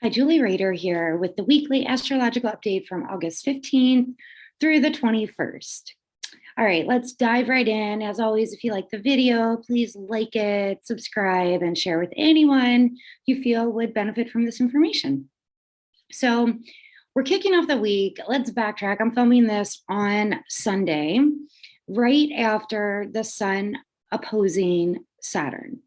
Hi, Julie Rader here with the weekly astrological update from August 15th through the 21st. All right, let's dive right in. As always, if you like the video, please like it, subscribe, and share with anyone you feel would benefit from this information. So we're kicking off the week. Let's backtrack. I'm filming this on Sunday, right after the sun opposing Saturn.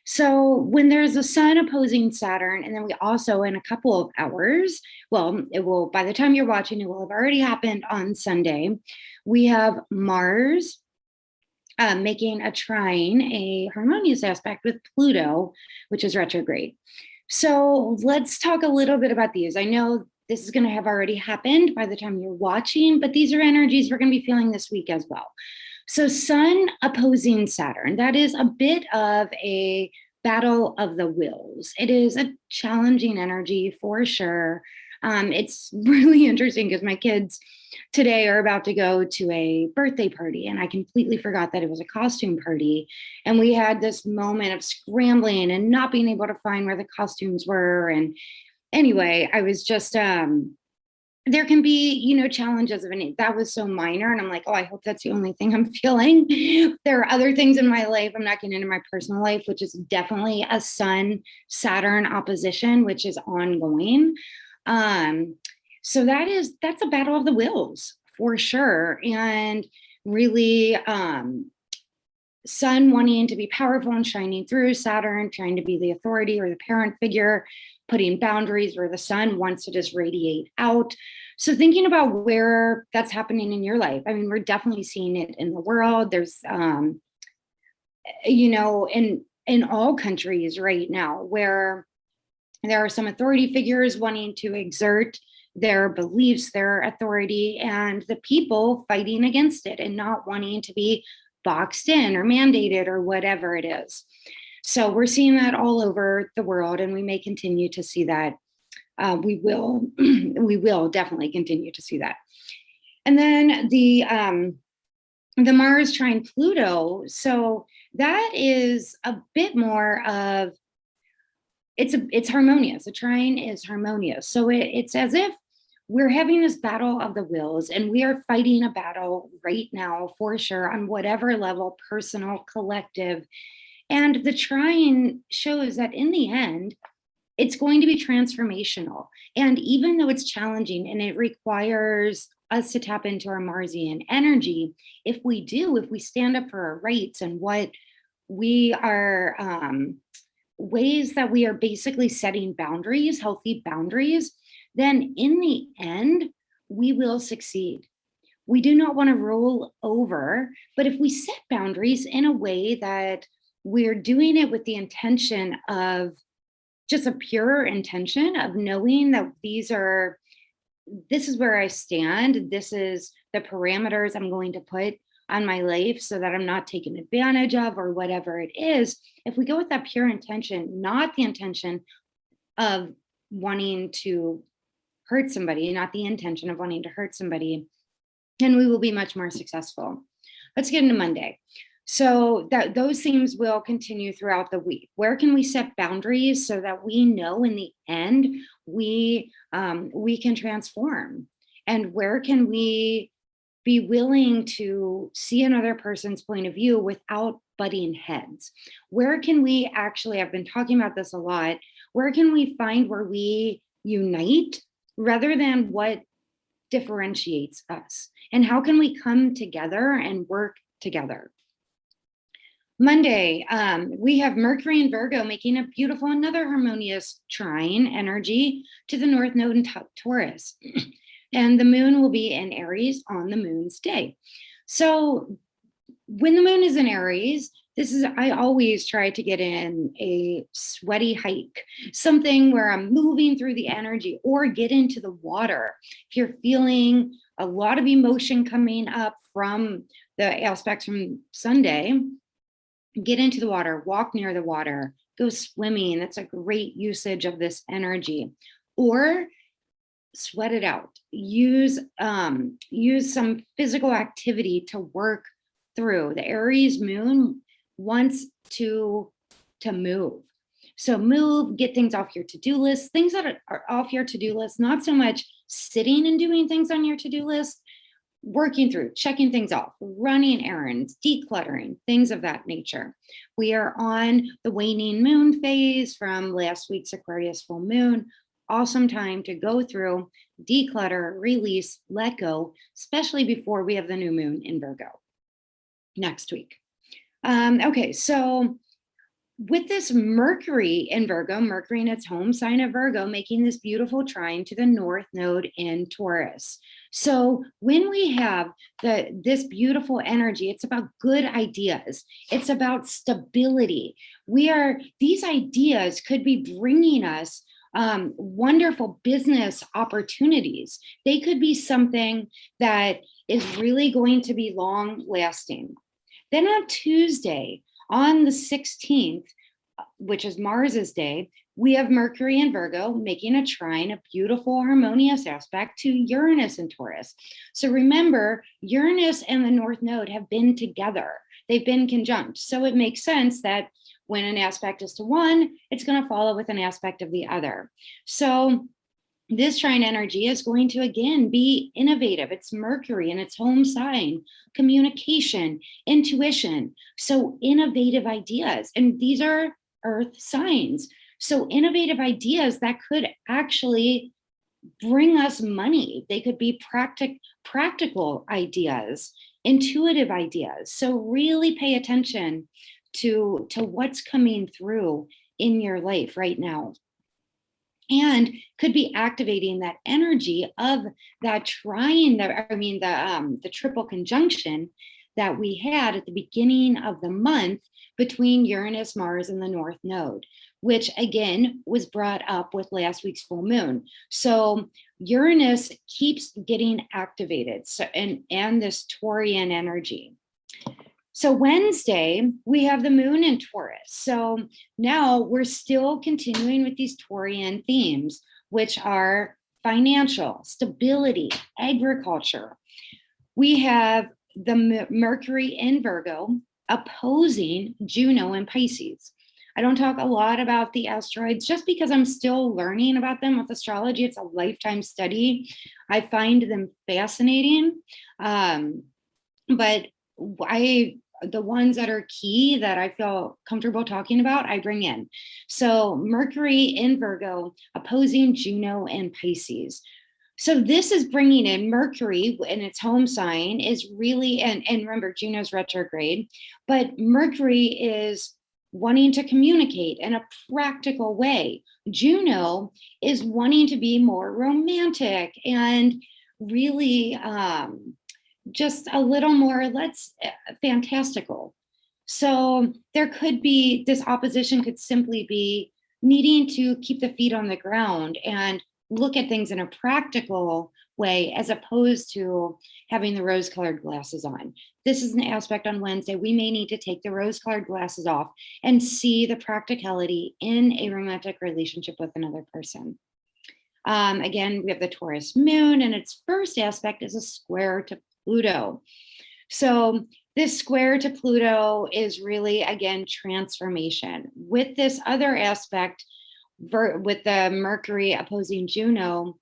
So when there's a sun opposing Saturn, and then we also in a couple of hours, well, it will, by the time you're watching, it will have already happened on Sunday. We have Mars making a trine, a harmonious aspect with Pluto, which is retrograde. So let's talk a little bit about these. I know this is going to have already happened by the time you're watching, but these are energies we're going to be feeling this week as well. So Sun opposing Saturn, that is a bit of a battle of the wills. It is a challenging energy for sure. It's really interesting because my kids today are about to go to a birthday party, and I completely forgot that it was a costume party. And we had this moment of scrambling and not being able to find where the costumes were. And anyway, I was just there can be, challenges of any that was so minor. And I'm like, oh, I hope that's the only thing I'm feeling. There are other things in my life. I'm not getting into my personal life, which is definitely a Sun Saturn opposition, which is ongoing. So that's a battle of the wills for sure. And really, Sun wanting to be powerful and shining through, Saturn trying to be the authority or the parent figure, putting boundaries where the Sun wants to just radiate out. So thinking about where that's happening in your life, I mean, we're definitely seeing it in the world. There's, in all countries right now where there are some authority figures wanting to exert their beliefs, their authority, and the people fighting against it and not wanting to be boxed in or mandated or whatever it is. So we're seeing that all over the world, and we may continue to see that. We will definitely continue to see that. And then the Mars trine Pluto. So that is a bit more of it's harmonious. The trine is harmonious. So it's as if we're having this battle of the wills, and we are fighting a battle right now for sure on whatever level, personal, collective. And the trine shows that in the end, it's going to be transformational. And even though it's challenging and it requires us to tap into our Marsian energy, if we stand up for our rights and what we are, ways that we are basically setting boundaries, healthy boundaries, then in the end, we will succeed. We do not want to roll over, but if we set boundaries in a way that we're doing it with the intention of just a pure intention of knowing that this is where I stand, this is the parameters I'm going to put on my life so that I'm not taken advantage of or whatever it is. If we go with that pure intention, not the intention of wanting to hurt somebody, not the intention of wanting to hurt somebody, then we will be much more successful. Let's get into Monday. So those themes will continue throughout the week. Where can we set boundaries so that we know in the end we can transform? And where can we be willing to see another person's point of view without butting heads? Where can we actually, I've been talking about this a lot, where can we find where we unite rather than what differentiates us? And how can we come together and work together? Monday, we have Mercury and Virgo making a beautiful, another harmonious trine energy to the North Node and Taurus. And the moon will be in Aries on the moon's day. So when the moon is in Aries, I always try to get in a sweaty hike, something where I'm moving through the energy, or get into the water. If you're feeling a lot of emotion coming up from the aspects from Sunday, get into the water, walk near the water, go swimming. That's a great usage of this energy. Or sweat it out. Use some physical activity to work through. The Aries moon wants to move. So move, get things off your to-do list, things that are off your to-do list, not so much sitting and doing things on your to-do list, working through, checking things off, running errands, decluttering, things of that nature. We are on the waning moon phase from last week's Aquarius full moon. Awesome time to go through, declutter, release, let go, especially before we have the new moon in Virgo next week. Okay, so with this Mercury in Virgo, Mercury in its home sign of Virgo, making this beautiful trine to the North Node in Taurus. So when we have this beautiful energy, it's about good ideas. It's about stability. These ideas could be bringing us wonderful business opportunities. They could be something that is really going to be long lasting. Then on Tuesday, on the 16th, which is Mars's day, we have Mercury in Virgo making a trine, a beautiful harmonious aspect to Uranus in Taurus. So remember, Uranus and the North Node have been together. They've been conjunct. So it makes sense that when an aspect is to one, it's going to follow with an aspect of the other. So this trine energy is going to, again, be innovative. It's Mercury in its home sign, communication, intuition. So innovative ideas. And these are earth signs. So innovative ideas that could actually bring us money. They could be practical ideas, intuitive ideas. So really pay attention to what's coming through in your life right now. And could be activating that energy of that trine, the triple conjunction that we had at the beginning of the month between Uranus, Mars, and the North Node, which again was brought up with last week's full moon. So Uranus keeps getting activated, and this Taurian energy. So Wednesday, we have the moon in Taurus. So now we're still continuing with these Taurian themes, which are financial, stability, agriculture. We have the Mercury in Virgo opposing Juno in Pisces. I don't talk a lot about the asteroids just because I'm still learning about them with astrology. It's a lifetime study. I find them fascinating. But the ones that are key that I feel comfortable talking about, I bring in. So Mercury in Virgo opposing Juno and Pisces. So this is bringing in Mercury in its home sign is really, and remember, Juno's retrograde, but Mercury is wanting to communicate in a practical way. Juno is wanting to be more romantic and really just a little more, fantastical. So there could be, this opposition could simply be needing to keep the feet on the ground and look at things in a practical way, as opposed to having the rose-colored glasses on. This is an aspect on Wednesday. We may need to take the rose-colored glasses off and see the practicality in a romantic relationship with another person. Again, we have the Taurus moon, and its first aspect is a square to Pluto. So this square to Pluto is really, again, transformation. With this other aspect, with the Mercury opposing Juno,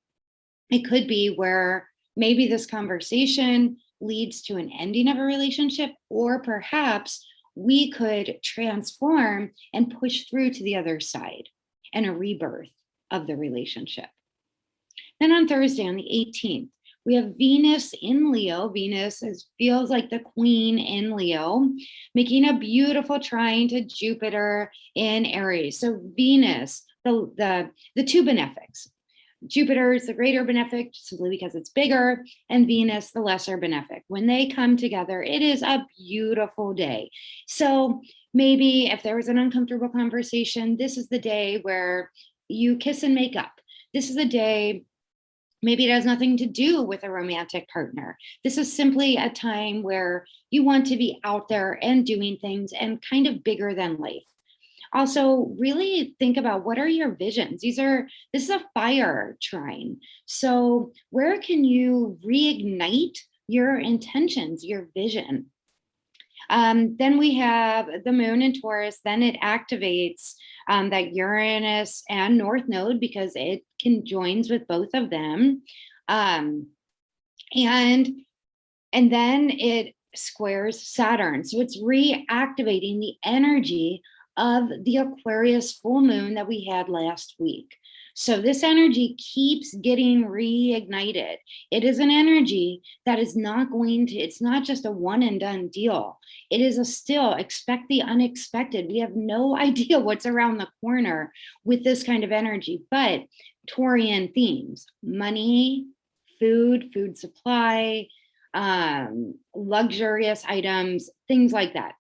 it could be where maybe this conversation leads to an ending of a relationship, or perhaps we could transform and push through to the other side and a rebirth of the relationship. Then on Thursday, on the 18th, we have Venus in Leo. Venus feels like the queen in Leo, making a beautiful trine to Jupiter in Aries. So Venus, the two benefics. Jupiter is the greater benefic simply because it's bigger, and Venus, the lesser benefic. When they come together, it is a beautiful day. So maybe if there was an uncomfortable conversation, this is the day where you kiss and make up. This is the day. Maybe it has nothing to do with a romantic partner. This is simply a time where you want to be out there and doing things and kind of bigger than life. Also, really think about, what are your visions? This is a fire trine. So where can you reignite your intentions, your vision? Then we have the moon in Taurus. Then it activates that Uranus and North Node, because it conjoins with both of them. And then it squares Saturn. So it's reactivating the energy of the Aquarius full moon that we had last week. So this energy keeps getting reignited. It is an energy that is not going to, it's not just a one and done deal. It is a still expect the unexpected. We have no idea what's around the corner with this kind of energy, but Taurian themes, money, food supply, luxurious items, things like that.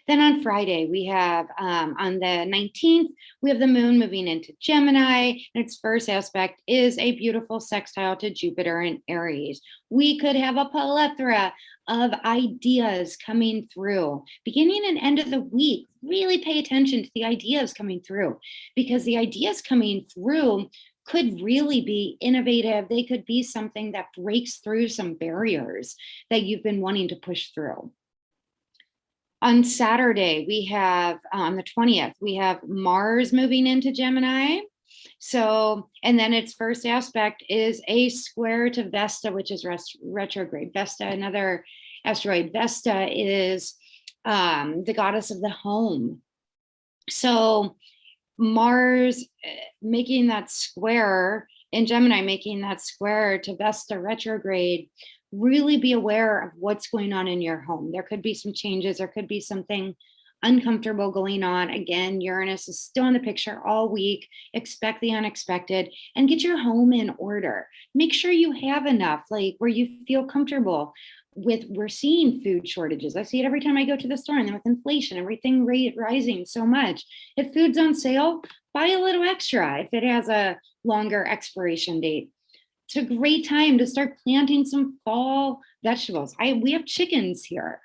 Then on Friday, we have on the 19th, we have the moon moving into Gemini, and its first aspect is a beautiful sextile to Jupiter in Aries. We could have a plethora of ideas coming through. Beginning and end of the week, really pay attention to the ideas coming through, because the ideas coming through could really be innovative. They could be something that breaks through some barriers that you've been wanting to push through. On Saturday, we have, on the 20th, we have Mars moving into Gemini. So, and then its first aspect is a square to Vesta, which is retrograde. Vesta, another asteroid. Vesta is the goddess of the home. So Mars making that square in Gemini, making that square to Vesta retrograde, really be aware of what's going on in your home. There could be some changes. There could be something uncomfortable going on. Again, Uranus is still in the picture all week. Expect the unexpected and get your home in order. Make sure you have enough, like where you feel comfortable with. We're seeing food shortages. I see it every time I go to the store, and then with inflation, everything rising so much. If food's on sale, buy a little extra if it has a longer expiration date. It's a great time to start planting some fall vegetables. We have chickens here.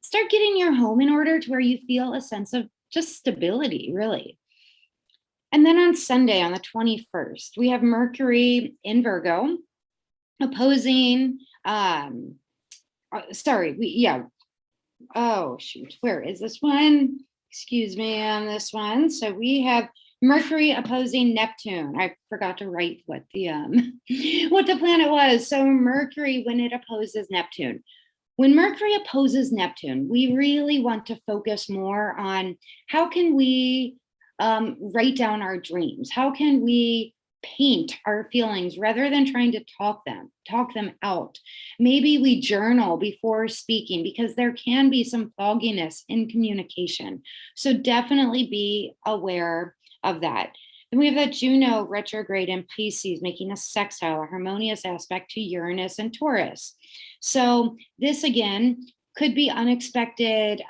Start getting your home in order to where you feel a sense of just stability, really. And then on Sunday, on the 21st, we have Mercury in Virgo opposing, oh shoot, where is this one? Excuse me on this one. So we have Mercury opposing Neptune. I forgot to write what the what the planet was. So Mercury, when it opposes Neptune. When Mercury opposes Neptune, we really want to focus more on how can we write down our dreams? How can we paint our feelings rather than trying to talk them out? Maybe we journal before speaking, because there can be some fogginess in communication. So definitely be aware of that. Then we have that Juno retrograde in Pisces, making a sextile, a harmonious aspect to Uranus and Taurus. So this again could be unexpected.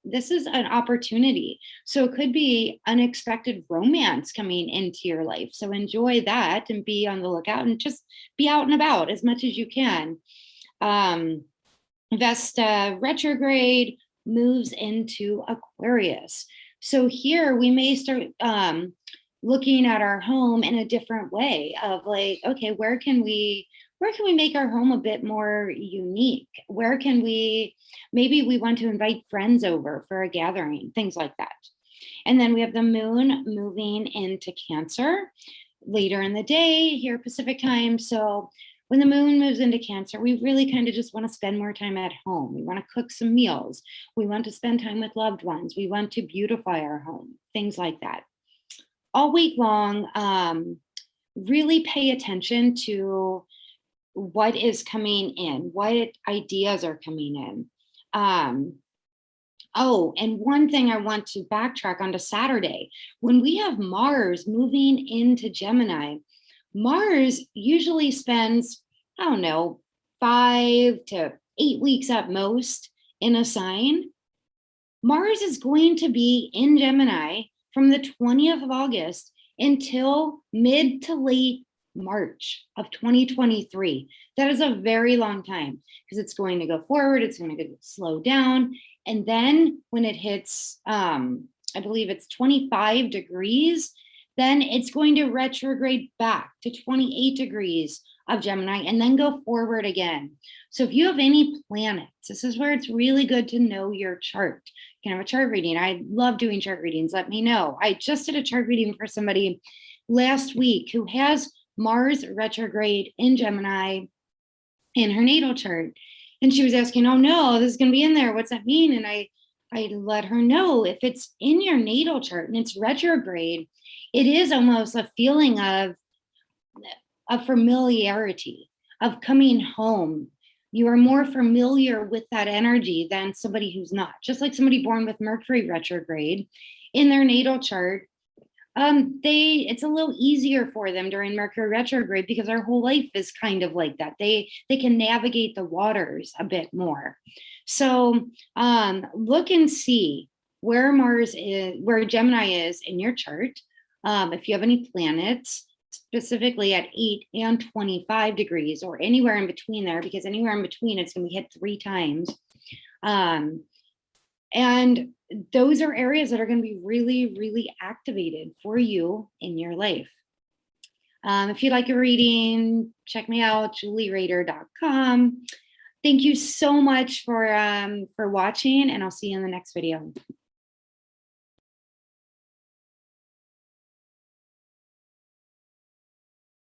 This is an opportunity. So it could be unexpected romance coming into your life. So enjoy that and be on the lookout and just be out and about as much as you can. Vesta retrograde moves into Aquarius. So here we may start looking at our home in a different way of like, okay, where can we make our home a bit more unique? Where can maybe we want to invite friends over for a gathering, things like that. And then we have the moon moving into Cancer later in the day here, Pacific time. So when the moon moves into Cancer, we really kind of just want to spend more time at home. We want to cook some meals. We want to spend time with loved ones. We want to beautify our home, things like that. All week long, really pay attention to what is coming in, what ideas are coming in. Oh, and one thing I want to backtrack onto Saturday, when we have Mars moving into Gemini, Mars usually spends, 5 to 8 weeks at most in a sign. Mars is going to be in Gemini from the 20th of August until mid to late March of 2023. That is a very long time, because it's going to go forward, it's going to slow down. And then when it hits, I believe it's 25 degrees, then it's going to retrograde back to 28 degrees of Gemini and then go forward again. So if you have any planets, this is where it's really good to know your chart. You can have a chart reading. I love doing chart readings. Let me know. I just did a chart reading for somebody last week who has Mars retrograde in Gemini in her natal chart. And she was asking, oh no, this is going to be in there. What's that mean? And I let her know if it's in your natal chart and it's retrograde, it is almost a feeling of familiarity, of coming home. You are more familiar with that energy than somebody who's not. Just like somebody born with Mercury retrograde in their natal chart, it's a little easier for them during Mercury retrograde because our whole life is kind of like that. They can navigate the waters a bit more. So look and see where Mars is, where Gemini is in your chart. If you have any planets, specifically at 8 and 25 degrees or anywhere in between there, because anywhere in between it's going to be hit 3 times. And those are areas that are going to be really, really activated for you in your life. If you'd like a reading, check me out, julierader.com. Thank you so much for watching, and I'll see you in the next video.